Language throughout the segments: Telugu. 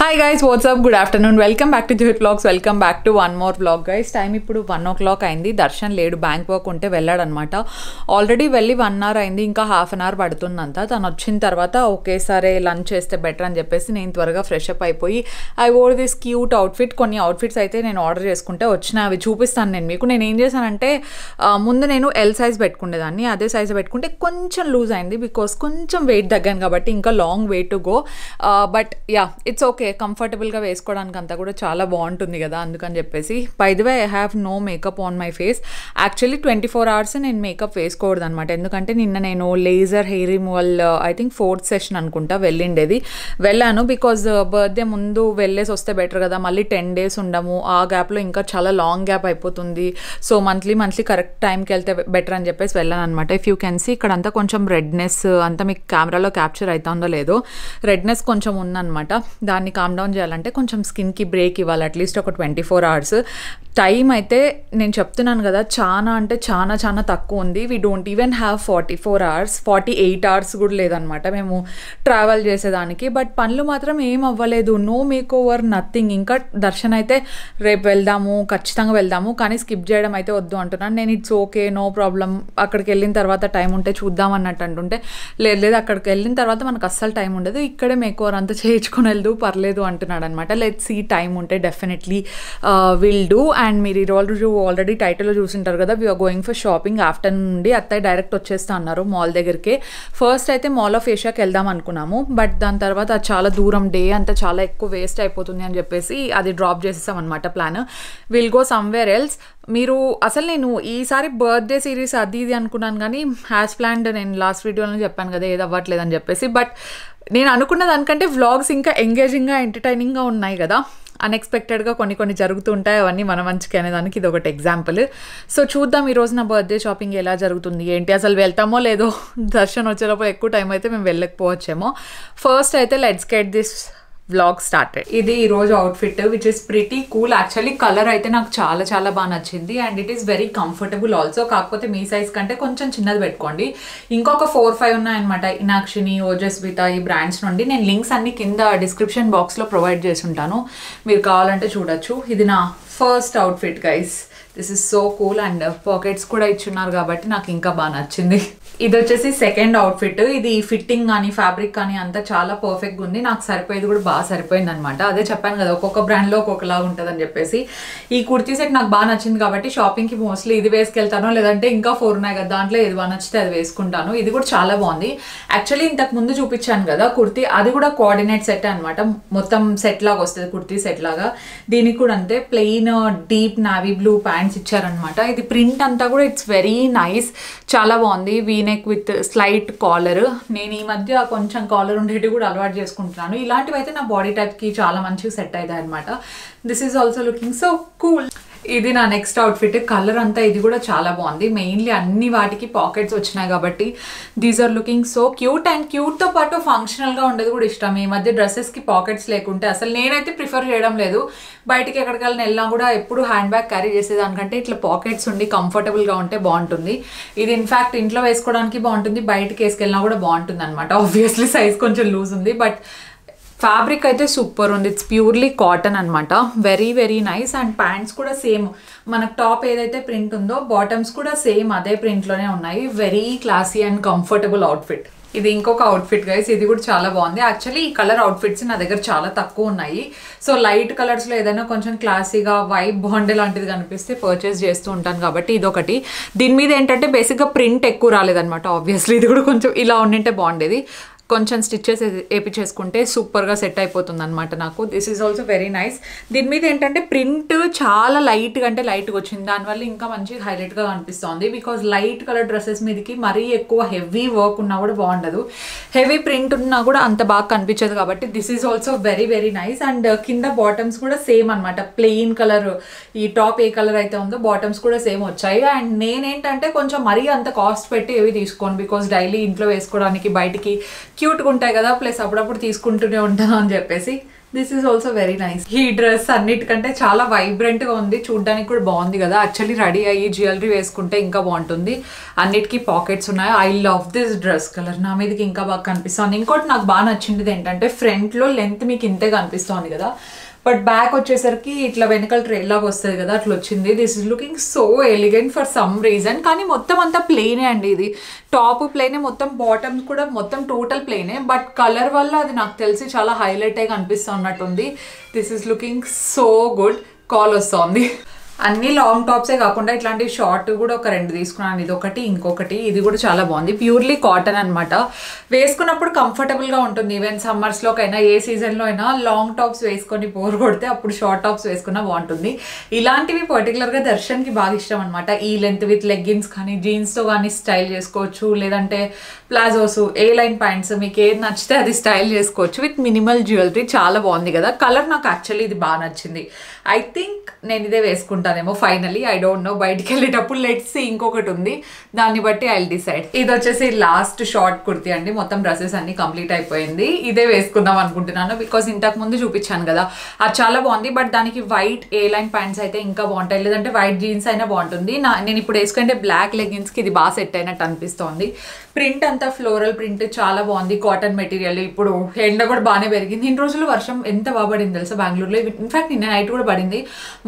Hi guys, what's up? Good afternoon. Welcome back to Jyot Vlogs. Welcome back to one more vlog guys. Time ఇప్పుడు 1 o'clock అయింది. దర్శన్ లేడు, బ్యాంక్ వర్క్ ఉంటే వెళ్ళాడనమాట. ఆల్రెడీ వెళ్ళి 1 hour అయింది, ఇంకా హాఫ్ అన్ అవర్ పడుతుందంట. తను వచ్చిన తర్వాత ఒకేసారి లంచ్ చేస్తే బెటర్ అని చెప్పేసి నేను త్వరగా ఫ్రెష్ అప్ అయిపోయి I wore this cute outfit. కొన్ని అవుట్ఫిట్స్ అయితే నేను ఆర్డర్ చేసుకుంటే వచ్చిన అవి చూపిస్తాను నేను మీకు. నేను ఏం చేశానంటే ముందు నేను ఎల్ సైజ్ పెట్టుకునేదాన్ని, అదే సైజ్ పెట్టుకుంటే కొంచెం లూజ్ అయింది బికాస్ కొంచెం వెయిట్ తగ్గాను కాబట్టి, ఇంకా long way to go. But yeah, it's okay, కంఫర్టబుల్గా వేసుకోవడానికి అంతా కూడా చాలా బాగుంటుంది కదా, అందుకని చెప్పేసి. By the way I have no makeup on my face. Actually 24 hours నేను మేకప్ వేసుకోకూడదు అనమాట, ఎందుకంటే నిన్న నేను laser hair removal I think 4th session అనుకుంటా వెళ్ళాను. బికాజ్ బర్త్డే ముందు వెళ్ళేసి వస్తే బెటర్ కదా, మళ్ళీ 10 days ఉండము, ఆ గ్యాప్లో ఇంకా చాలా లాంగ్ గ్యాప్ అయిపోతుంది. సో మంత్లీ కరెక్ట్ టైంకి వెళ్తే బెటర్ అని చెప్పేసి వెళ్ళాను అనమాట. ఇఫ్ యూ కెన్ సీ ఇక్కడ అంతా కొంచెం రెడ్నెస్ అంతా మీకు కెమెరాలో క్యాప్చర్ అవుతుందో లేదో, రెడ్నెస్ కొంచెం ఉందన్నమాట. దాన్ని కామ్ డౌన్ చేయాలంటే కొంచెం స్కిన్కి బ్రేక్ ఇవ్వాలి, అట్లీస్ట్ ఒక 24 hours. టైం అయితే నేను చెప్తున్నాను కదా, చాలా అంటే చాలా తక్కువ ఉంది. We don't even have 44 hours, 48 hours కూడా లేదనమాట మేము ట్రావెల్ చేసేదానికి. బట్ పనులు మాత్రం ఏం అవ్వలేదు, నో మేక్ ఓవర్, నథింగ్. ఇంకా దర్శన్ అయితే రేపు వెళ్దాము, ఖచ్చితంగా వెళ్దాము, కానీ స్కిప్ చేయడం అయితే వద్దు అంటున్నాను నేను. ఇట్స్ ఓకే, నో ప్రాబ్లం, అక్కడికి వెళ్ళిన తర్వాత టైం ఉంటే చూద్దాం అన్నట్టు అంటుంటే, లేదు అక్కడికి వెళ్ళిన తర్వాత మనకు అస్సలు టైం ఉండదు, ఇక్కడే మేక్ ఓవర్ అంతా చేయించుకొని వెళ్దు పర్లేదు అంటున్నాడు అనమాట. లెట్స్ సీ, టైం ఉంటే డెఫినెట్లీ విల్ డూ. అండ్ మీరు ఈరోజు ఆల్రెడీ టైటిల్లో చూసింటారు కదా, we are going for shopping. Afternoon నుండి అత్తయ్య డైరెక్ట్ వచ్చేస్తా అన్నారు మాల్ దగ్గరికి. ఫస్ట్ అయితే మాల్ ఆఫ్ ఏషియాకి వెళ్దాం అనుకున్నాము, బట్ దాని తర్వాత అది చాలా దూరం, డే అంతా చాలా ఎక్కువ వేస్ట్ అయిపోతుంది అని చెప్పేసి అది డ్రాప్ చేసేసాం అనమాట plan. Will go somewhere else. మీరు అసలు నేను ఈసారి బర్త్డే సిరీస్ అది ఇది అనుకున్నాను, కానీ హ్యాస్ ప్లాన్డ్ నేను లాస్ట్ వీడియోలో చెప్పాను కదా ఏది అవ్వట్లేదు అని చెప్పేసి. బట్ నేను అనుకున్న దానికంటే వ్లాగ్స్ ఇంకా ఎంగేజింగ్గా ఎంటర్టైనింగ్గా ఉన్నాయి కదా. అన్ఎక్స్పెక్టెడ్గా కొన్ని జరుగుతూ ఉంటాయి, అవన్నీ మన మంచికి అనేదానికి ఇది ఒకటి ఎగ్జాంపుల్. సో చూద్దాం ఈరోజు నా బర్త్డే షాపింగ్ ఎలా జరుగుతుంది ఏంటి, అసలు వెళ్తామో లేదో. దర్శనం వచ్చేటప్పుడు ఎక్కువ టైం అయితే మేము వెళ్ళకపోవచ్చేమో. ఫస్ట్ అయితే let's get this vlog started. ఇది ఈరోజు outfit which is pretty cool. Actually colour అయితే నాకు చాలా బాగా నచ్చింది and it is very comfortable also. కాకపోతే మీ సైజ్ కంటే కొంచెం చిన్నది పెట్టుకోండి. ఇంకొక 4-5 ఉన్నాయన్నమాట, ఇనాక్షిని, ఓజస్విత, ఈ బ్రాండ్స్ నుండి. నేను లింక్స్ అన్ని కింద డిస్క్రిప్షన్ బాక్స్లో ప్రొవైడ్ చేసి ఉంటాను, మీరు కావాలంటే చూడొచ్చు. ఇది నా first outfit guys. This is so cool and pockets కూడా ఇచ్చున్నారు కాబట్టి నాకు ఇంకా బాగా నచ్చింది. ఇది వచ్చేసి సెకండ్ అవుట్ఫిట్. ఇది ఫిట్టింగ్ కానీ ఫ్యాబ్రిక్ కానీ అంతా చాలా పర్ఫెక్ట్గా ఉంది, నాకు సరిపోయేది కూడా బాగా సరిపోయింది అనమాట. అదే చెప్పాను కదా, ఒక్కొక్క బ్రాండ్లో ఒక్కొక్కలాగా ఉంటుంది అని చెప్పేసి. ఈ కుర్తీ సెట్ నాకు బాగా నచ్చింది కాబట్టి షాపింగ్కి మోస్ట్లీ ఇది వేసుకెళ్తాను, లేదంటే ఇంకా 4 ఉన్నాయి కదా, దాంట్లో ఏది బాగా నచ్చితే అది వేసుకుంటాను. ఇది కూడా చాలా బాగుంది. యాక్చువల్లీ ఇంతకు ముందు చూపించాను కదా కుర్తీ, అది కూడా కోఆర్డినేట్ సెట్ అనమాట, మొత్తం సెట్ లాగా వస్తుంది, కుర్తీ సెట్ లాగా. దీనికి కూడా అంతే, plain deep navy blue pants ఇచ్చారనమాట. ఇది ప్రింట్ అంతా కూడా ఇట్స్ వెరీ నైస్, చాలా బాగుంది. V neck with slight collar. నేను ఈ మధ్య కొంచెం కాలర్ ఉండేటివి కూడా అలవాటు చేసుకుంటున్నాను. ఇలాంటివి అయితే నా బాడీ టైప్కి చాలా మంచిగా సెట్ అవుతాయి అనమాట. This is also looking so cool. ఇది నా నెక్స్ట్ అవుట్ఫిట్. కలర్ అంతా ఇది కూడా చాలా బాగుంది. మెయిన్లీ అన్ని వాటికి పాకెట్స్ వచ్చినాయి కాబట్టి these are looking so cute. And క్యూట్తో పాటు ఫంక్షనల్గా ఉండేది కూడా ఇష్టం. ఈ మధ్య డ్రెస్సెస్కి పాకెట్స్ లేకుంటే అసలు నేనైతే ప్రిఫర్ చేయడం లేదు. బయటికి ఎక్కడికైనా వెళ్ళినా కూడా ఎప్పుడు హ్యాండ్ బ్యాగ్ క్యారీ చేసేదానికంటే ఇట్లా పాకెట్స్ ఉండి కంఫర్టబుల్గా ఉంటే బాగుంటుంది. ఇది ఇన్ఫ్యాక్ట్ ఇంట్లో వేసుకోవడానికి బాగుంటుంది, బయటికి వేసుకెళ్ళినా కూడా బాగుంటుంది అనమాట. ఆబ్వియస్లీ సైజ్ కొంచెం లూజ్ ఉంది, బట్ ఫ్యాబ్రిక్ అయితే సూపర్ ఉంది. ఇట్స్ ప్యూర్లీ కాటన్ అనమాట, వెరీ నైస్. అండ్ ప్యాంట్స్ కూడా సేమ్, మనకు టాప్ ఏదైతే ప్రింట్ ఉందో బాటమ్స్ కూడా సేమ్ అదే ప్రింట్లోనే ఉన్నాయి. Very classy and comfortable outfit. ఇది ఇంకొక అవుట్ఫిట్ గైస్, ఇది కూడా చాలా బాగుంది. యాక్చువల్లీ ఈ కలర్ అవుట్ఫిట్స్ నా దగ్గర చాలా తక్కువ ఉన్నాయి. సో లైట్ కలర్స్లో ఏదైనా కొంచెం క్లాసీగా వైబ్ బాండే లాంటిది కనిపిస్తే పర్చేస్ చేస్తూ ఉంటాను కాబట్టి ఇదొకటి. దీని మీద ఏంటంటే బేసిక్గా ప్రింట్ ఎక్కువ రాలేదనమాట. ఆబ్వియస్లీ ఇది కూడా కొంచెం ఇలా ఉండింటే బాగుండేది. కొంచెం స్టిచ్చెస్ వేపించేసుకుంటే సూపర్గా సెట్ అయిపోతుంది అనమాట నాకు. This is also very nice. దీని మీద ఏంటంటే ప్రింట్ చాలా లైట్గా అంటే లైట్గా వచ్చింది, దానివల్ల ఇంకా మంచి హైలైట్గా కనిపిస్తుంది. బికాజ్ లైట్ కలర్ డ్రెస్సెస్ మీదకి మరీ ఎక్కువ హెవీ వర్క్ ఉన్నా కూడా బాగుండదు, హెవీ ప్రింట్ ఉన్నా కూడా అంత బాగా కనిపించదు కాబట్టి this is also very nice. And కింద బాటమ్స్ కూడా సేమ్ అనమాట, ప్లెయిన్ కలర్. ఈ టాప్ ఏ కలర్ అయితే ఉందో బాటమ్స్ కూడా సేమ్ వచ్చాయి. అండ్ నేనేంటంటే కొంచెం మరీ అంత కాస్ట్ పెట్టి ఏవి తీసుకోను, బికాజ్ డైలీ ఇంట్లో వేసుకోవడానికి బయటికి క్యూట్గా ఉంటాయి కదా, ప్లస్ అప్పుడప్పుడు తీసుకుంటూనే ఉంటాను అని చెప్పేసి. This is also very nice. ఈ డ్రెస్ అన్నిటికంటే చాలా వైబ్రెంట్ గా ఉంది, చూడడానికి కూడా బాగుంది కదా. యాక్చువల్లీ రెడీ అయ్యి జ్యువెలరీ వేసుకుంటే ఇంకా బాగుంటుంది. అన్నిటికీ పాకెట్స్ ఉన్నాయి. I love this dress colour, నా మీదకి ఇంకా బాగా కనిపిస్తుంది. ఇంకోటి నాకు బాగా నచ్చింది ఏంటంటే ఫ్రంట్ లో లెంత్ మీకు ఇంతే కనిపిస్తుంది కదా, బట్ బ్యాక్ వచ్చేసరికి ఇట్లా వెనకాల ట్రైల్ లాగా వస్తుంది కదా, అట్లా వచ్చింది. This is looking so elegant for some reason. కానీ మొత్తం అంతా ప్లెయినే అండి, ఇది టాప్ ప్లెయినే, మొత్తం బాటమ్ కూడా మొత్తం టోటల్ ప్లెయినే, బట్ కలర్ వల్ల అది నాకు తెలిసి చాలా హైలైట్ అయి కనిపిస్తున్నట్టుంది. This is looking so good. Call వస్తుంది. అన్ని లాంగ్ టాప్సే కాకుండా ఇట్లాంటి షార్ట్ కూడా ఒక 2 తీసుకున్నాను. ఇది ఒకటి, ఇంకొకటి. ఇది కూడా చాలా బాగుంది. ప్యూర్లీ కాటన్ అనమాట. వేసుకున్నప్పుడు కంఫర్టబుల్గా ఉంటుంది. ఈవెన్ సమ్మర్స్లోకైనా ఏ సీజన్లో అయినా లాంగ్ టాప్స్ వేసుకొని బోర్ కొడితే అప్పుడు షార్ట్ టాప్స్ వేసుకున్నా బాగుంటుంది. ఇలాంటివి పర్టికులర్గా దర్శన్కి బాగా ఇష్టం అనమాట. ఈ లెంత్ విత్ లెగ్గిన్స్ కానీ జీన్స్తో కానీ స్టైల్ చేసుకోవచ్చు, లేదంటే ప్లాజోస్, ఏ లైన్ ప్యాంట్స్, మీకు ఏది నచ్చితే అది స్టైల్ చేసుకోవచ్చు విత్ మినిమల్ జ్యువెలరీ. చాలా బాగుంది కదా. కలర్ నాకు యాక్చువల్లీ ఇది బాగా నచ్చింది. ఐ థింక్ నేను ఇదే వేసుకుంటానేమో ఫైనలీ. ఐ డోంట్ నో, బయటికి వెళ్ళేటప్పుడు లెట్స్ సీ. ఇంకొకటి ఉంది, దాన్ని బట్టి ఐ విల్ డిసైడ్. ఇది వచ్చేసి లాస్ట్ షార్ట్ కుర్తీ అండి. మొత్తం డ్రెస్సెస్ అన్ని కంప్లీట్ అయిపోయింది. ఇదే వేసుకుందాం అనుకుంటున్నాను బికాస్ ఇంతకు ముందు చూపించాను కదా, అది చాలా బాగుంది. బట్ దానికి వైట్ ఏ లైన్ ప్యాంట్స్ అయితే ఇంకా బాగుంటాయి, లేదంటే వైట్ జీన్స్ అయినా బాగుంటుంది. నేను ఇప్పుడు వేసుకుంటే బ్లాక్ లెగ్గిన్స్కి ఇది బాగా సెట్ అయినట్టు అనిపిస్తోంది. ప్రింట్ అంతా ఫ్లోరల్ ప్రింట్ చాలా బాగుంది. Cotton material. ఇప్పుడు ఎండ కూడా బాగానే పెరిగింది. ఇన్ని రోజులు వర్షం ఎంత బాగా పడింది తెలుసా బెంగళూరులో. ఇన్ఫాక్ట్ నిన్న నైట్ కూడా పడింది.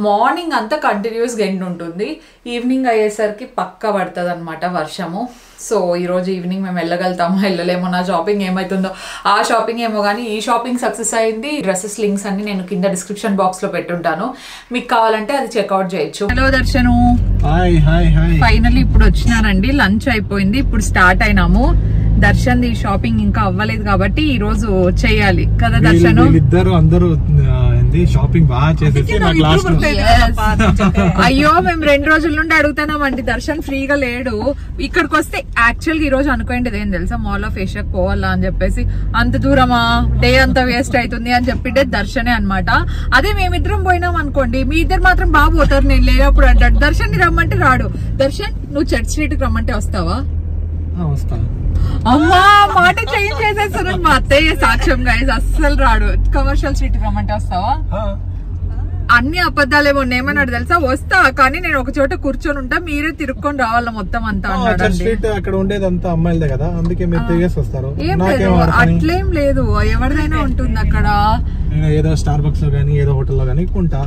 మార్నింగ్ అంతా కంటిన్యూస్గా ఎండ్ ఉంటుంది, ఈవినింగ్ అయ్యేసరికి పక్కా పడుతుంది అనమాట వర్షము. సో ఈరోజు ఈవినింగ్ మేము వెళ్ళగలుగుతామో వెళ్ళలేమో, నా షాపింగ్ ఏమవుతుందో. ఆ షాపింగ్ ఏమో కానీ ఈ షాపింగ్ సక్సెస్ అయింది. డ్రెస్సెస్ లింక్స్ అన్ని నేను కింద డిస్క్రిప్షన్ బాక్స్ లో పెట్టుంటాను, మీకు కావాలంటే అది చెక్అవుట్ చేయొచ్చు. హలో దర్శను, ఫైనల్లీ ఇప్పుడు వచ్చినారండి. లంచ్ అయిపోయింది, ఇప్పుడు స్టార్ట్ అయినాము. దర్శన్ ది షాపింగ్ ఇంకా అవ్వలేదు కాబట్టి ఈ రోజు చేయాలి కదా దర్శను. అందరూ షాపింగ్ బాగా చేసేసి అయ్యో మేము 2 రోజుల నుండి అడుగుతున్నామండి. దర్శన్ ఫ్రీగా లేడు. ఇక్కడికి వస్తే యాక్చువల్గా ఈ రోజు అనుకోండి ఏం తెలుసా, మాల్ ఆఫ్ ఏషియాకి పోవాలా అని చెప్పేసి, అంత దూరమా, డే అంతా వేస్ట్ అవుతుంది అని చెప్పిండే దర్శనే అనమాట. అదే మేమిద్దరం పోయినాం అనుకోండి, మీ ఇద్దరు మాత్రం బాగా పోతారు, నేను లేనప్పుడు అంటాడు. దర్శన్ ని రమ్మంటే రాడు. దర్శన్ నువ్వు చర్చ్ స్ట్రీట్ కి రమ్మంటే వస్తావా? అమ్మా మాట చేంజ్ చేసేస్తాను. మా అత్తయ్య సాక్ష్యం గైస్, అస్సలు రాడు. కమర్షియల్ స్ట్రీట్ రమ్మంటే వస్తావా? అన్ని అబద్ధాలేమో ఏమన్నాడు తెలుసా, వస్తా కానీ నేను ఒక చోట కూర్చొని ఉంటా, మీరే తిరుక్కొని రావాలా మొత్తం అంతా అన్నాడు. అక్కడ ఉండేదంతా అమ్మాయిలదే కదా, అందుకే మీరు తిరిగేసి వస్తారు. ఏం లేదు, అట్లేం లేదు, ఎవరిదైనా ఉంటుంది అక్కడ. ఏదో స్టార్ బక్స్ లో గానీ ఏదో హోటల్ లో గానీ కొంటా,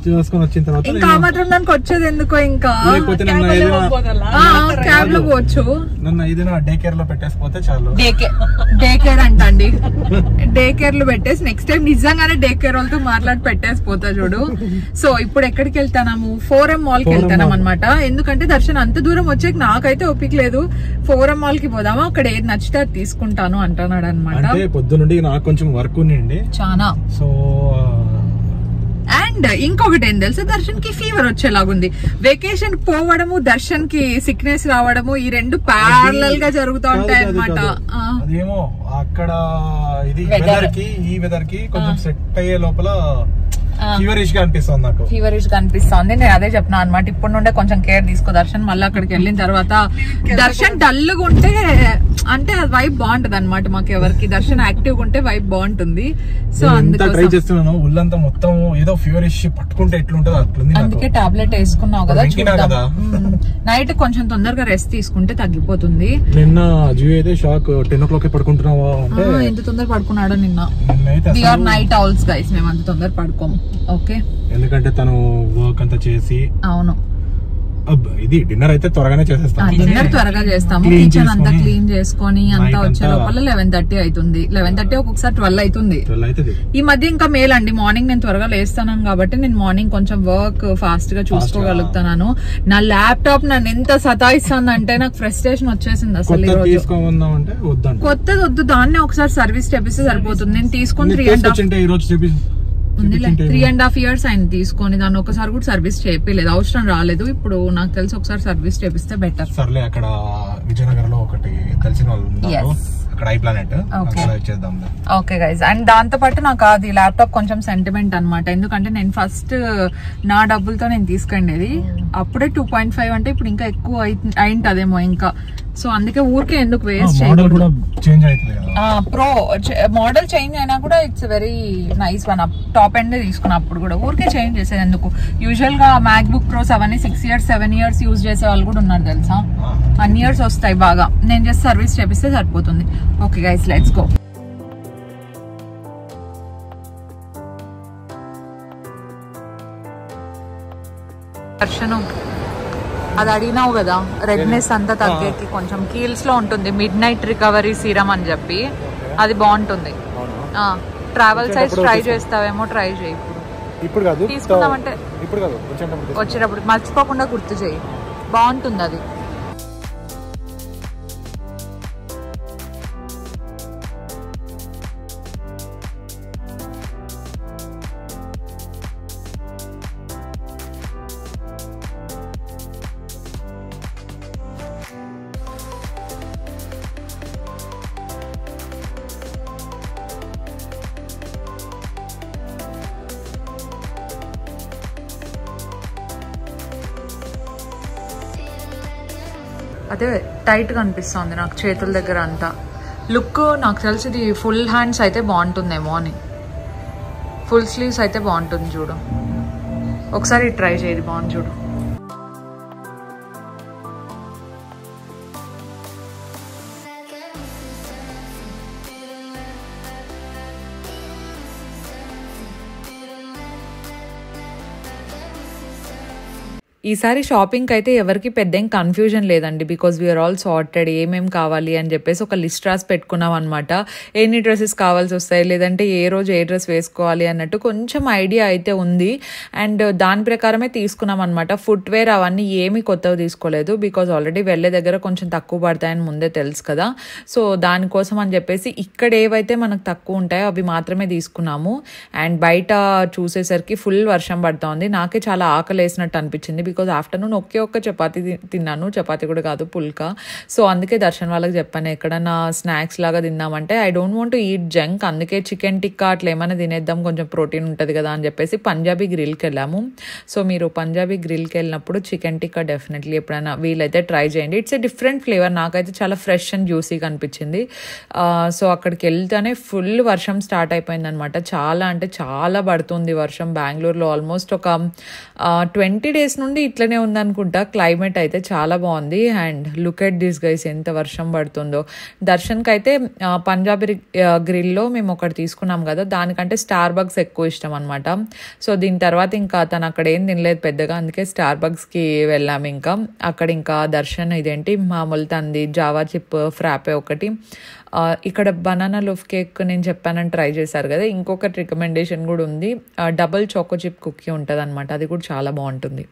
చూసుకొని వచ్చిన తర్వాత ఇంకా మాత్రం దానికి వచ్చేది ఎందుకో. ఇంకా క్యాబ్ లో పోవచ్చు. నన్ను ఏదైనా డే కేర్ లో పెట్టేసిపోతే చాలు. డే కేర్ అంటండి, డే కేర్ లో పెట్టేసి నెక్స్ట్ టైం నిజంగానే డే కేర్ వాళ్ళతో మాట్లాడి పెట్టేసిపోతా చూడు. సో ఇప్పుడు ఎక్కడికి వెళ్తాము, 4M మాల్ కి వెళ్తాం అనమాట. ఎందుకంటే దర్శన్ అంత దూరం వచ్చేకి నాకైతే ఓపిక లేదు. 4M మాల్ కి పోదామా, అక్కడ ఏది నచ్చితే అది తీసుకుంటాను అంటున్నాడు అనమాట. పొద్దునుండి నాకు కొంచెం వర్క్ ఉండి చాలా. సో అండ్ ఇంకొకటి ఏం తెలుసా, దర్శన్ కి ఫీవర్ వచ్చేలాగుంది. వెకేషన్ పోవడము, దర్శన్ కి సిక్నెస్ రావడము, ఈ 2 ప్యారలల్ గా జరుగుతూ ఉంటాయి అనమాట. అదేమో అక్కడ ఇది వెదర్ కి ఈ వెదర్ కి కొంచెం సెట్ అయ్యే లోపల ఫీవరిష్ గా అనిపిస్తుంది నాకు. ఫీవరిష్ గా అనిపిస్తుంది. నేను అదే చెప్పినా అనమాట, ఇప్పటి నుండే కొంచెం కేర్ తీసుకో దర్శన్. మళ్ళీ అక్కడికి వెళ్ళిన తర్వాత దర్శన్ డల్గా ఉంటే అంటే అది వైబ్ బాగుంటది అనమాట మాకు ఎవరికి. దర్శన్ యాక్టివ్ ఉంటే వైబ్ బాగుంటుంది. సో ట్రై చేస్తున్నాను, ఒళ్ళంతా మొత్తం ఏదో ఫీవరిష్ పట్టుకుంటే ఎట్లుంటది అట్లుంది. అందుకే టాబ్లెట్ వేసుకున్నావు కదా, నైట్ కొంచెం తొందరగా రెస్ట్ తీసుకుంటే తగ్గిపోతుంది. నిన్న జియో అయితే షాక్, 10 o'clock పడుకుంటున్నావా అంటే ఎంత తొందర పడుకున్నాడో నిన్న. We are night owls guys, మేము అంత తొందర పడుకోము. ఓకే, ఎందుకంటే తను వర్క్ అంతా చేసి. అవును, ఇది డిన్నర్ అయితే త్వరగానే చేసేస్తాం. డిన్నర్ త్వరగా చేస్తాము. కిచెన్ అంతా క్లీన్ చేసుకొని అంతా వచ్చే లోపల 11:30 అవుతుంది. 11:30 ఒక్కొక్కసారి 12 అవుతుంది. ఈ మధ్య ఇంకా మేల్ అండి, మార్నింగ్ నేను త్వరగా లేస్తాను కాబట్టి నేను మార్నింగ్ కొంచెం వర్క్ ఫాస్ట్ గా చూసుకోగలుగుతాను. నా ల్యాప్టాప్ నన్ను ఎంత సతాయిస్తుంది అంటే నాకు ఫ్రస్ట్రేషన్ వచ్చేసింది అసలు. కొత్తది వద్దు, దాన్ని ఒకసారి సర్వీస్ చేపిస్తే సరిపోతుంది. నేను తీసుకొని 3.5 years ఆయన తీసుకొని దాన్ని ఒకసారి కూడా సర్వీస్ చేయలేదు, అవసరం రాలేదు. ఇప్పుడు నాకు తెలిసి ఒకసారి సర్వీస్ చేపిస్తే బెటర్. సర్లే, అక్కడ విజయనగర్ లో ఒకటి తెలిసిన వాళ్ళు ఉన్నారు, అక్కడ ఐ ప్లానెట్ చేద్దాం. ఓకే గైస్, అండ్ దాంతో పాటు నాకు అది ల్యాప్టాప్ కొంచెం సెంటిమెంట్ అనమాట. ఎందుకంటే నేను ఫస్ట్ నా డబ్బులతో నేను తీసుకెళ్ళేది, అప్పుడే 2.5 అంటే ఇప్పుడు ఇంకా ఎక్కువ అయింటదేమో. ఇంకా సో అందుకే ఊరికే ఎందుకు వేస్ట్ మోడల్ కూడా చేంజ్ అవుతుంది కదా. ప్రో మోడల్ చేంజ్ అయినా కూడా it's very nice one. Top end తీసుకున్నప్పుడు కూడా ఊరికే చేంజ్ చేసేది ఎందుకు. యూజువల్ గా మ్యాక్బుక్ ప్రోస్ అవన్నీ 6 years 7 years యూజ్ చేసే వాళ్ళు కూడా ఉన్నారు తెలుసా. 1 years వస్తాయి బాగా. నేను జస్ట్ సర్వీస్ చేపిస్తే సరిపోతుంది. Okay guys, let's go. దర్శనం అది అడిగినావు కదా, రెడ్నెస్ అంతా తగ్గేకి కొంచెం కీల్స్ లో ఉంటుంది మిడ్ నైట్ రికవరీ సీరం అని చెప్పి, అది బాగుంటుంది. ట్రావెల్ సైజ్ ట్రై చేస్తావేమో, ట్రై చేయి. ఇప్పుడు కాదు, తీసుకుందామంటే ఇప్పుడు కాదు, వచ్చేటప్పుడు మర్చిపోకుండా గుర్తు చేయి, బాగుంటుంది అది. అదే టైట్ గా అనిపిస్తుంది నాకు చేతుల దగ్గర అంతా. లుక్ నాకు తెలిసి ఇది ఫుల్ హ్యాండ్స్ అయితే బాగుంటుందేమో అని. ఫుల్ స్లీవ్స్ అయితే బాగుంటుంది చూడు, ఒకసారి ట్రై చేయది, బాగుంది చూడు. ఈసారి షాపింగ్కి అయితే ఎవరికి పెద్ద ఏం కన్ఫ్యూజన్ లేదండి, బికాజ్ వీఆర్ ఆల్ సార్టెడ్. ఏమేమి కావాలి అని చెప్పేసి ఒక లిస్ట్ రాసి పెట్టుకున్నాం అనమాట. ఎన్ని డ్రెస్సెస్ కావాల్సి వస్తాయి, లేదంటే ఏ రోజు ఏ డ్రెస్ వేసుకోవాలి అన్నట్టు కొంచెం ఐడియా అయితే ఉంది. అండ్ దాని ప్రకారమే తీసుకున్నాం అనమాట. ఫుట్వేర్ అవన్నీ ఏమీ కొత్తవి తీసుకోలేదు, బికాజ్ ఆల్రెడీ వెళ్ళే దగ్గర కొంచెం తక్కువ పడతాయని ముందే తెలుసు కదా. సో దానికోసం అని చెప్పేసి ఇక్కడ ఏవైతే మనకు తక్కువ ఉంటాయో అవి మాత్రమే తీసుకున్నాము. అండ్ బయట చూసేసరికి ఫుల్ వర్షం పడుతోంది. నాకే చాలా ఆకలి వేసినట్టు అనిపించింది, బికాజ్ ఆఫ్టర్నూన్ ఒక్క చపాతీ తిన్నాను. చపాతీ కూడా కాదు, పుల్కా. సో అందుకే దర్శన్ వాళ్ళకి చెప్పాను, ఎక్కడన్నా స్నాక్స్ లాగా తిన్నామంటే I don't want to eat junk, అందుకే చికెన్ టిక్కా అట్లా ఏమైనా తినేద్దాం, కొంచెం ప్రోటీన్ ఉంటుంది కదా అని చెప్పేసి పంజాబీ గ్రిల్కి వెళ్ళాము. సో మీరు పంజాబీ గ్రిల్కి వెళ్ళినప్పుడు చికెన్ టిక్కా డెఫినెట్లీ ఎప్పుడైనా వీలైతే ట్రై చేయండి. ఇట్స్ ఏ డిఫరెంట్ ఫ్లేవర్, నాకైతే చాలా ఫ్రెష్ అండ్ జ్యూసీగా అనిపించింది. సో అక్కడికి వెళ్తేనే ఫుల్ వర్షం స్టార్ట్ అయిపోయింది అనమాట. చాలా అంటే చాలా పడుతుంది వర్షం. బెంగళూరులో ఆల్మోస్ట్ ఒక 20 days నుండి ఇట్లనే ఉందనుకుంటా. క్లైమేట్ అయితే చాలా బాగుంది. And look at this guys, ఎంత వర్షం పడుతుందో. దర్శన్కి అయితే పంజాబీ గ్రిల్లో మేము ఒకటి తీసుకున్నాం కదా, దానికంటే స్టార్ బగ్స్ ఎక్కువ ఇష్టం అనమాట. సో దీని తర్వాత ఇంకా తను అక్కడ ఏం తినలేదు పెద్దగా, అందుకే స్టార్ బగ్స్కి వెళ్ళాము. ఇంకా అక్కడ ఇంకా దర్శన్ ఇదేంటి మామూలు తంది జావా చిప్ ఫ్రాపే ఒకటి. ఇక్కడ బనానా లోఫ్ కేక్ నేను చెప్పానని ట్రై చేశారు కదా, ఇంకొకటి రికమెండేషన్ కూడా ఉంది. డబుల్ చాకో చిప్ కుకీ ఉంటుంది అనమాట, అది కూడా చాలా బాగుంటుంది.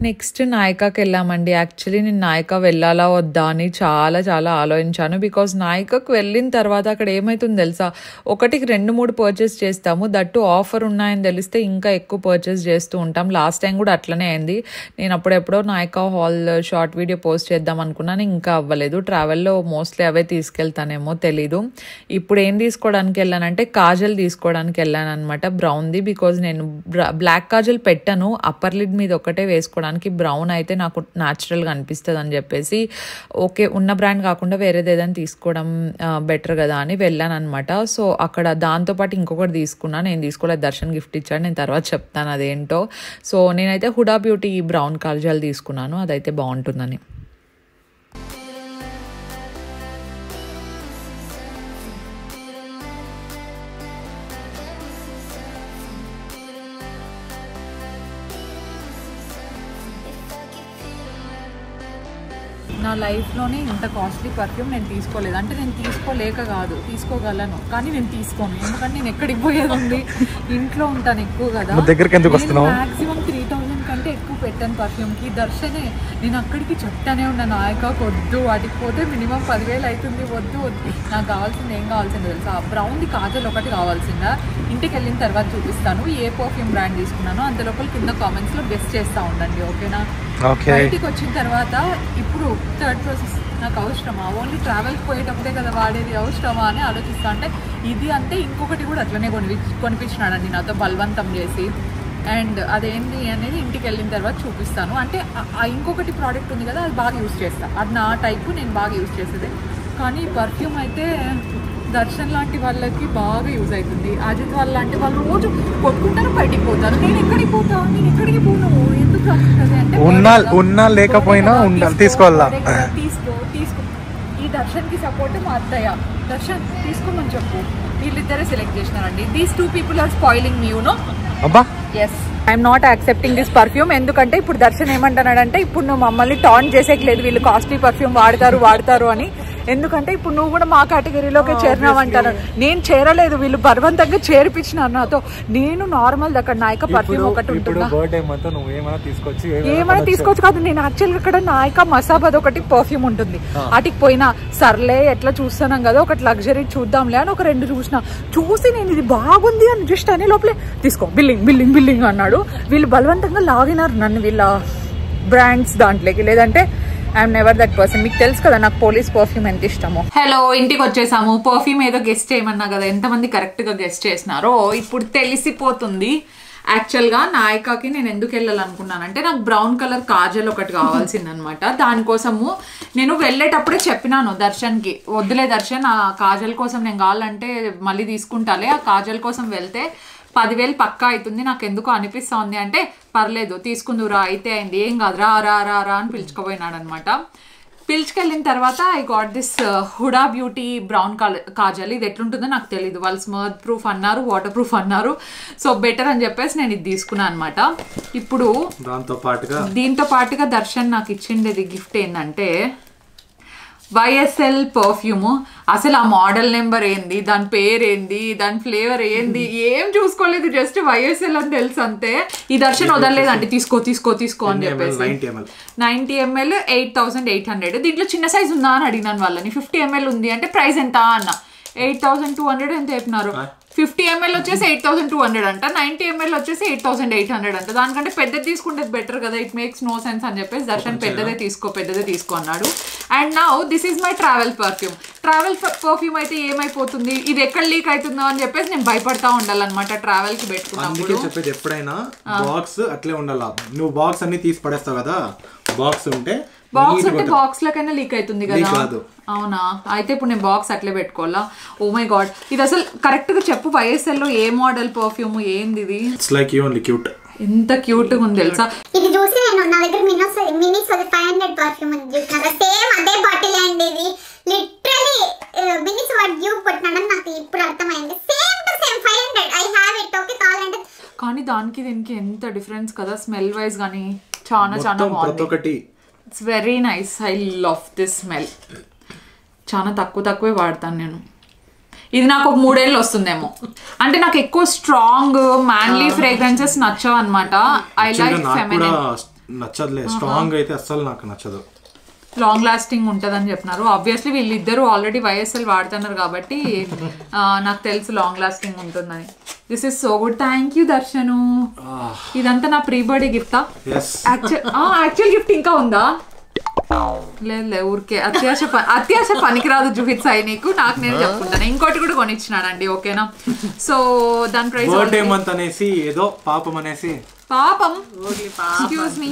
నెక్స్ట్ నాయికాకి వెళ్ళామండి. యాక్చువల్లీ నేను నాయికా వెళ్ళాలా వద్దా అని చాలా చాలా ఆలోచించాను, బికాజ్ నాయికాకు వెళ్ళిన తర్వాత అక్కడ ఏమవుతుంది తెలుసా, ఒకటికి 2-3 పర్చేస్ చేస్తాము, దట్టు ఆఫర్ ఉన్నాయని తెలిస్తే ఇంకా ఎక్కువ పర్చేస్ చేస్తూ ఉంటాం. లాస్ట్ టైం కూడా అట్లనే అయింది. నేను అప్పుడెప్పుడో నాయికా హాల్ షార్ట్ వీడియో పోస్ట్ చేద్దాం అనుకున్నాను, ఇంకా అవ్వలేదు. ట్రావెల్లో మోస్ట్లీ అవే తీసుకెళ్తానేమో తెలీదు. ఇప్పుడు ఏం తీసుకోవడానికి వెళ్ళానంటే కాజల్ తీసుకోవడానికి వెళ్ళాను అనమాట, బ్రౌన్ది. బికాజ్ నేను బ్లాక్ కాజల్ పెట్టాను, అప్పర్ లిడ్ మీద ఒకటే వేసుకోవడానికి. బ్రౌన్ అయితే నాకు న్యాచురల్గా అనిపిస్తుంది అని చెప్పేసి ఓకే ఉన్న బ్రాండ్ కాకుండా వేరేది ఏదైనా తీసుకోవడం బెటర్ కదా అని వెళ్ళాను అనమాట. సో అక్కడ దాంతోపాటు ఇంకొకటి తీసుకున్నాను, నేను తీసుకోలేదు, దర్శన్ గిఫ్ట్ ఇచ్చాడు, నేను తర్వాత చెప్తాను అదేంటో. సో నేనైతే హుడా బ్యూటీ బ్రౌన్ కాజల్ తీసుకున్నాను, అదైతే బాగుంటుందని. నా లైఫ్లోనే ఇంత కాస్ట్లీ పర్ఫ్యూమ్ నేను తీసుకోలేదు. అంటే నేను తీసుకోలేక కాదు, తీసుకోగలను, కానీ నేను తీసుకోను. ఎందుకంటే నేను ఎక్కడికి పోయేది ఉంది, ఇంట్లో ఉంటాను ఎక్కువ కదా. దగ్గరికి ఎందుకు వస్తున్నావు? మాక్సిమం 3000 కంటే ఎక్కువ పెట్టాను పర్ఫ్యూమ్కి. దర్శనే నేను అక్కడికి చెప్తానే ఉన్నాను, నాయకాకు వద్దు, వాటికి పోతే మినిమం 10,000 అవుతుంది, వద్దు వద్దు. నాకు కావాల్సింది ఏం కావాల్సిందో తెలుసా, బ్రౌన్ది కాజల్ ఒకటి కావాల్సిందా. ఇంటికి వెళ్ళిన తర్వాత చూపిస్తాను ఏ పర్ఫ్యూమ్ బ్రాండ్ తీసుకున్నానో. అంత లోపల కింద కామెంట్స్లో గెస్ట్ చేస్తూ ఉండండి, ఓకేనా? బయటికి వచ్చిన తర్వాత ఇప్పుడు థర్డ్ ప్రాసెస్ నాకు అవసరమా, ఓన్లీ ట్రావెల్కి పోయేటప్పుడే కదా వాడేది, అవసరమా అని ఆలోచిస్తా. అంటే ఇది అంటే ఇంకొకటి కూడా అట్లనే కొనిపించినాడండి నాతో బలవంతం చేసి. అండ్ అదేంటి అనేది ఇంటికి వెళ్ళిన తర్వాత చూపిస్తాను. అంటే ఇంకొకటి ప్రోడక్ట్ ఉంది కదా, అది బాగా యూజ్ చేస్తాను, అది నా టైపు, నేను బాగా యూజ్ చేసేది. కానీ పర్ఫ్యూమ్ అయితే దర్శన్ లాంటి వాళ్ళకి బాగా యూజ్ అవుతుంది. అజిత్ వాళ్ళ లాంటి వాళ్ళు రోజు కొట్టుకుంటారు, బయటికి పోతారు. నేను ఎక్కడికి పోతాను, నేను ఎక్కడికి పోను, ఎందుకు వస్తుంది అంటే ఉన్నా లేకపోయినా ఉండాలి, తీసుకోవాలా, తీసుకో. ఈ దర్శన్కి సపోర్ట్ మా అత్తయ్య, దర్శన్ తీసుకోమని చెప్పు. వీళ్ళిద్దరే సెలెక్ట్ చేసినారండి. These 2 people are spoiling me, you know. Yes, I'm not accepting this perfume. ఎందుకంటే ఇప్పుడు దర్శన్ ఏమంటున్నాడంటే, ఇప్పుడు నువ్వు మమ్మల్ని టాన్ చేసేయలేదు, వీళ్ళు కాస్ట్లీ పర్ఫ్యూమ్ వాడతారు అని. ఎందుకంటే ఇప్పుడు నువ్వు కూడా మా కేటగిరీలోకి చేరినావంటారు. నేను చేరలేదు, వీళ్ళు బలవంతంగా చేర్పించినారు నాతో. నేను నార్మల్ అక్కడ నాయక పర్ఫ్యూమ్ ఒకటి ఉంటుందా, ఏమైనా తీసుకోవచ్చు కాదు. నేను యాక్చువల్గా అక్కడ నాయక మసాబాద్ ఒకటి పర్ఫ్యూమ్ ఉంటుంది, వాటికి పోయినా సర్లే ఎట్లా చూస్తున్నాం కదా, ఒకటి లగ్జరీ చూద్దాంలే అని ఒక 2 చూసి నేను ఇది బాగుంది అని జస్ట్ అనే లోపలే తీసుకో, బిల్లింగ్ అన్నాడు. వీళ్ళు బలవంతంగా లాగినారు నన్ను వీళ్ళ బ్రాండ్స్ దాంట్లోకి. లేదంటే ఐఎమ్ నెవర్ దట్ పర్సన్. మీకు తెలుసు కదా నాకు పోలీస్ పర్ఫ్యూమ్ ఎంత ఇష్టమో. హలో, ఇంటికి వచ్చేసాము. పర్ఫ్యూమ్ ఏదో గెస్ట్ చేయమన్నా కదా, ఎంతమంది కరెక్ట్గా గెస్ట్ చేసినారో ఇప్పుడు తెలిసిపోతుంది. యాక్చువల్గా నాయకాకి నేను ఎందుకు వెళ్ళాలనుకున్నానంటే, నాకు బ్రౌన్ కలర్ కాజల్ ఒకటి కావాల్సిందనమాట. దానికోసము నేను వెళ్ళేటప్పుడే చెప్పినాను దర్శన్కి, వద్దులే దర్శన్, ఆ కాజల్ కోసం నేను కావాలంటే మళ్ళీ తీసుకుంటాలే, ఆ కాజల్ కోసం వెళ్తే 10,000 పక్కా అవుతుంది, నాకు ఎందుకు అనిపిస్తుంది అంటే, పర్లేదు తీసుకుందురా, అయితే అయింది, ఏం కాదు, రా అని పిలుచుకుపోయినాడు అనమాట. పిలుచుకెళ్ళిన తర్వాత I got this Huda Beauty brown kajal. ఇది ఎట్లుంటుందో నాకు తెలియదు, వాళ్ళు స్మర్త్ ప్రూఫ్ అన్నారు, వాటర్ ప్రూఫ్ అన్నారు. సో బెటర్ అని చెప్పేసి నేను ఇది తీసుకున్నాను అనమాట. ఇప్పుడు దీంతో పాటుగా దర్శన్ నాకు ఇచ్చిండేది గిఫ్ట్ ఏంటంటే YSL పర్ఫ్యూమ్. అసలు ఆ మోడల్ నెంబర్ ఏంది, దాని పేరు ఏంది, దాని ఫ్లేవర్ ఏంది ఏం చూసుకోలేదు, జస్ట్ YSL అని తెలుసు అంతే. ఈ దర్శన్ వదలలేదండి, తీసుకో అని చెప్పేసి. 90 ml 8,800. దీంట్లో చిన్న సైజ్ ఉందా అని అడిగినాను వాళ్ళని. 50 ml ఉంది అంటే ప్రైస్ ఎంత అన్న, 8,200 ఎంత చెప్పినారు. 50 ml వచ్చేసి 8,200 అంట, 90 ml వచ్చేసి 8,800 అంట. దానికంటే పెద్దది తీసుకుంటే బెటర్ కదా, ఇట్ మేక్స్ నో సెన్స్ అని చెప్పేసి దర్శన్ పెద్దదే తీసుకో అన్నాడు. And now this is my travel perfume అయితే ఏమైపోతుంది, ఇది ఎక్కడ లీక్ అవుతుందో అని చెప్పేసి నేను భయపడతా ఉండాలన్నమాట ట్రావెల్ కి పెట్టుకున్నప్పుడు. చెప్పేది ఎప్పుడైనా బాక్స్ అట్లే ఉండాలా, నువ్వు బాక్స్ అన్ని తీసి పడేస్తావు కదా, బాక్స్ ఉంటే బాక్స్ లకైనా లీక్ అవుతుంది కదా. అవునా, అయితే ఇప్పుడు నేను బాక్స్ అట్లే పెట్టుకోవాలా. ఓ మై గాడ్, ఇది అసలు కరెక్ట్ గా చెప్పు, YSL లో ఏ మోడల్ పర్ఫ్యూమ్ ఏంది ఇది? It's like you only cute. ఎంత క్యూట్ గా ఉంది తెలుసా. ఇది చూసి నేను నా దగ్గర మినీ 500 పర్ఫ్యూమ్ ఉంది చూస్తున్నా, సేమ్ అదే బాటిల్ అండి. ఇది లిటరల్లీ మినీ వాట్ యూ కొట్టినాడని నాకు ఇప్పుడు అర్థమైంది. Same to same 500 I have it. Okay, కావాలంటే. కానీ దానికి దీనికి ఎంత డిఫరెన్స్ కదా, స్మెల్ వైజ్ గానీ చాలా బాగుంది. It's very nice, I love this smell. చాలా తక్కువే వాడతాను నేను. ఇది నాకు ఒక 3 ఏళ్ళు వస్తుందేమో. అంటే నాకు ఎక్కువ స్ట్రాంగ్ మ్యాన్లీ ఫ్రేగ్రెన్సెస్ నచ్చవు అనమాట. I like feminine. నచ్చదులే, స్ట్రాంగ్ అయితే అస్సలు నాకు నచ్చదు. లాంగ్ లాస్టింగ్ ఉంటుందని చెప్పినారు. ఆబ్వియస్లీ వీళ్ళిద్దరూ ఆల్రెడీ YSL వాడుతున్నారు కాబట్టి నాకు తెలుసు లాంగ్ లాస్టింగ్ ఉంటుందని. This is so good, thank you Darshan. ఇదంతా నా ప్రీ బర్త్డే గిఫ్టా? యాక్చువల్ గిఫ్ట్ ఇంకా ఉందా? లేదు ఊరికే అత్యాశ పనికిరాదు జుహిత్ సాయి నీకు, నాకు నేను చెప్పుకుంటాను. ఇంకోటి కూడా కొనిచ్చినాడండి, ఓకేనా. సో దాని ప్రైస్ ఏదో పాపం అనేసి ఎక్స్క్యూజ్ మీ,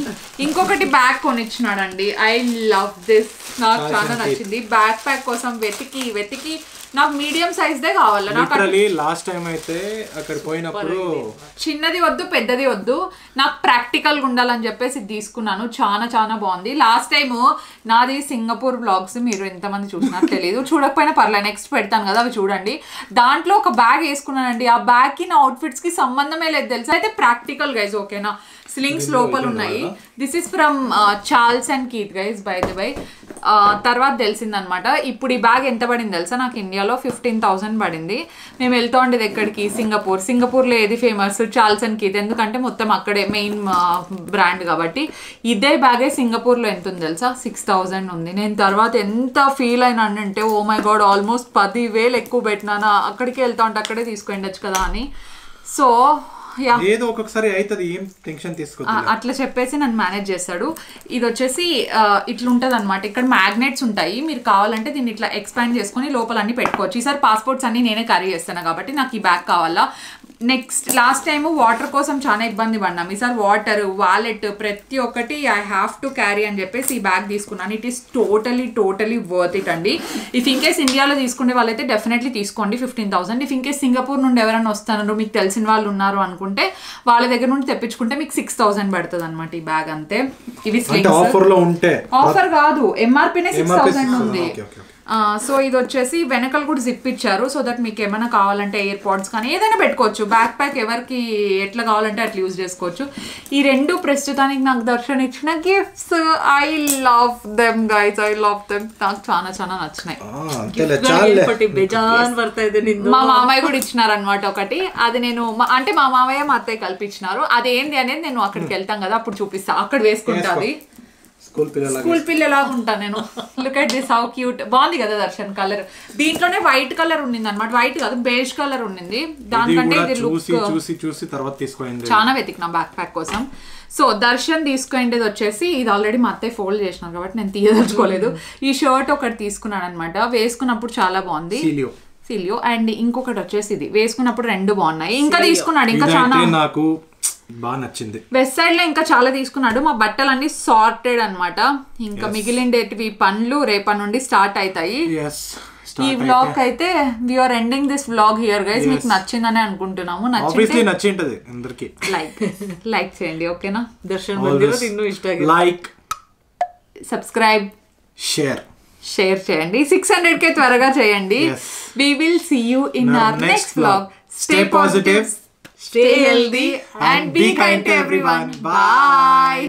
ఇంకొకటి బ్యాగ్ కొనిచ్చినాడండి. ఐ లవ్ దిస్, నాకు చాలా నచ్చింది. బ్యాక్ ప్యాక్ కోసం వెతికి నాకు మీడియం సైజ్ దే కావాలి. లాస్ట్ టైం అయితే అక్కడ పోయినప్పుడు చిన్నది వద్దు పెద్దది వద్దు, నాకు ప్రాక్టికల్ గా ఉండాలని చెప్పేసి తీసుకున్నాను. చాలా బాగుంది. లాస్ట్ టైం నాది సింగపూర్ బ్లాగ్స్, మీరు ఎంతమంది చూసినారు తెలియదు, చూడకపోయినా పర్లేదు, నెక్స్ట్ పెడతాను కదా, అవి చూడండి. దాంట్లో ఒక బ్యాగ్ వేసుకున్నానండి. ఆ బ్యాగ్ కి నా అవుట్ఫిట్స్ కి సంబంధమే లేదు తెలుసా. అయితే ప్రాక్టికల్ గైజ్, ఓకేనా. స్లింగ్స్ లోపల ఉన్నాయి. This is from Charles and Keith guys, by the by. తర్వాత తెలిసిందనమాట. ఇప్పుడు ఈ బ్యాగ్ ఎంత పడింది తెలుసా నాకు ఇండియాలో ఇండియాలో 15,000 పడింది. మేము వెళ్తూ ఉండేది ఎక్కడికి, సింగపూర్లో ఏది ఫేమస్, చార్ల్స్ అండ్ కీత్, ఎందుకంటే మొత్తం అక్కడే మెయిన్ బ్రాండ్ కాబట్టి. ఇదే బ్యాగే సింగపూర్లో ఎంత ఉంది తెలుసా, 6,000 ఉంది. నేను తర్వాత ఎంత ఫీల్ అయినానంటే ఓ మై గాడ్, ఆల్మోస్ట్ 10,000 ఎక్కువ పెట్టినానా, అక్కడికి వెళ్తా ఉంటే అక్కడే తీసుకుండొచ్చు కదా అని. సో ఏదో ఒక్కొక్కసారి అవుతుంది, ఏం టెన్షన్ తీసుకో అట్లా చెప్పేసి నన్ను మేనేజ్ చేస్తాడు. ఇది వచ్చేసి ఇట్లా ఉంటుంది అనమాట. ఇక్కడ మ్యాగ్నెట్స్ ఉంటాయి, మీరు కావాలంటే దీన్ని ఇట్లా ఎక్స్పాండ్ చేసుకొని లోపల అన్ని పెట్టుకోవచ్చు. ఈసారి పాస్పోర్ట్స్ అన్ని నేనే క్యారీ చేస్తాను కాబట్టి నాకు ఈ బ్యాగ్ కావాలా. నెక్స్ట్ లాస్ట్ టైము వాటర్ కోసం చాలా ఇబ్బంది పడినాం, ఈసారి వాటర్, వాలెట్, ప్రతి ఒక్కటి ఐ హ్యావ్ టు క్యారీ అని చెప్పేసి ఈ బ్యాగ్ తీసుకున్నాను. It is totally worth it అండి. ఇఫ్ ఇన్ కేస్ ఇండియాలో తీసుకునే వాళ్ళైతే డెఫినెట్లీ తీసుకోండి 15,000. ఇఫ్ ఇన్ కేస్ సింగపూర్ నుండి ఎవరైనా వస్తున్నారు, మీకు తెలిసిన వాళ్ళు ఉన్నారు అనుకుంటే వాళ్ళ దగ్గర నుండి తెప్పించుకుంటే మీకు 6,000 పడుతుంది అనమాట ఈ బ్యాగ్. అంతే. ఇవి ఆఫర్ కాదు, ఎంఆర్పీనే 6,000 ఉంది. సో ఇది వచ్చేసి వెనకలు కూడా జిప్ ఇచ్చారు, సో దట్ మీకు ఏమైనా కావాలంటే ఎయిర్ పాడ్స్ కానీ ఏదైనా పెట్టుకోవచ్చు. బ్యాక్ ప్యాక్ ఎవరికి ఎట్లా కావాలంటే అట్లా యూజ్ చేసుకోవచ్చు. ఈ రెండు ప్రస్తుతానికి నాకు దర్శన్ ఇచ్చిన gifts. I love them guys, I love them. నాకు చాలా నచ్చినాయి. మా మామయ్య కూడా ఇచ్చినారనమాట ఒకటి. అది నేను అంటే మా మామయ్య మా అత్తయ్య కల్పించినారు. అదేంటి అనేది నేను అక్కడికి వెళ్తాం కదా అప్పుడు చూపిస్తా, అక్కడ వేసుకుంటా. అది స్కూల్ పిల్లలాగా ఉంటాను నేను. Look at this, how cute. బాగుంది కదా దర్శన్ కలర్. దీంట్లోనే వైట్ కలర్ ఉండింది అనమాట, వైట్ కాదు బేజ్ కలర్ ఉండింది. దానికంటే ఇది చూసి తర్వాత తీసుకోండి. చాలా వెతికినా బ్యాక్ ప్యాక్ కోసం. సో దర్శన్ తీసుకునేది వచ్చేసి ఇది ఆల్రెడీ మా అత్తయ్య ఫోల్డ్ చేసినాను కాబట్టి నేను తీయదలుచుకోలేదు. ఈ షర్ట్ ఒకటి తీసుకున్నాను అనమాట, వేసుకున్నప్పుడు చాలా బాగుంది, సిలియో. అండ్ ఇంకొకటి వచ్చేసి ఇది వేసుకున్నప్పుడు రెండు బాగున్నాయి. ఇంకా తీసుకున్నాడు, ఇంకా చాలా నాకు బాగా నచ్చింది. వెస్ట్ సైడ్ లో ఇంకా చాలా తీసుకున్నాడు. మా బట్టలన్నీ సార్టెడ్ అనమాట. ఇంకా మిగిలిండేటివి పనులు రేపటి నుండి స్టార్ట్ అవుతాయి. ఈ వ్లాగ్ అయితే we are ending this vlog here guys. మీకు నచ్చిందని అనుకుంటున్నాము. నచ్చింటది అందరికి. లైక్ చేయండి, ఓకేనా? దర్శన్ మందిలో నిన్ను ఇష్టం. లైక్, సబ్స్క్రైబ్, షేర్ చేయండి. 600K త్వరగా చేయండి. We will see you in our next vlog. Stay positive, stay healthy and be kind to everyone. Bye.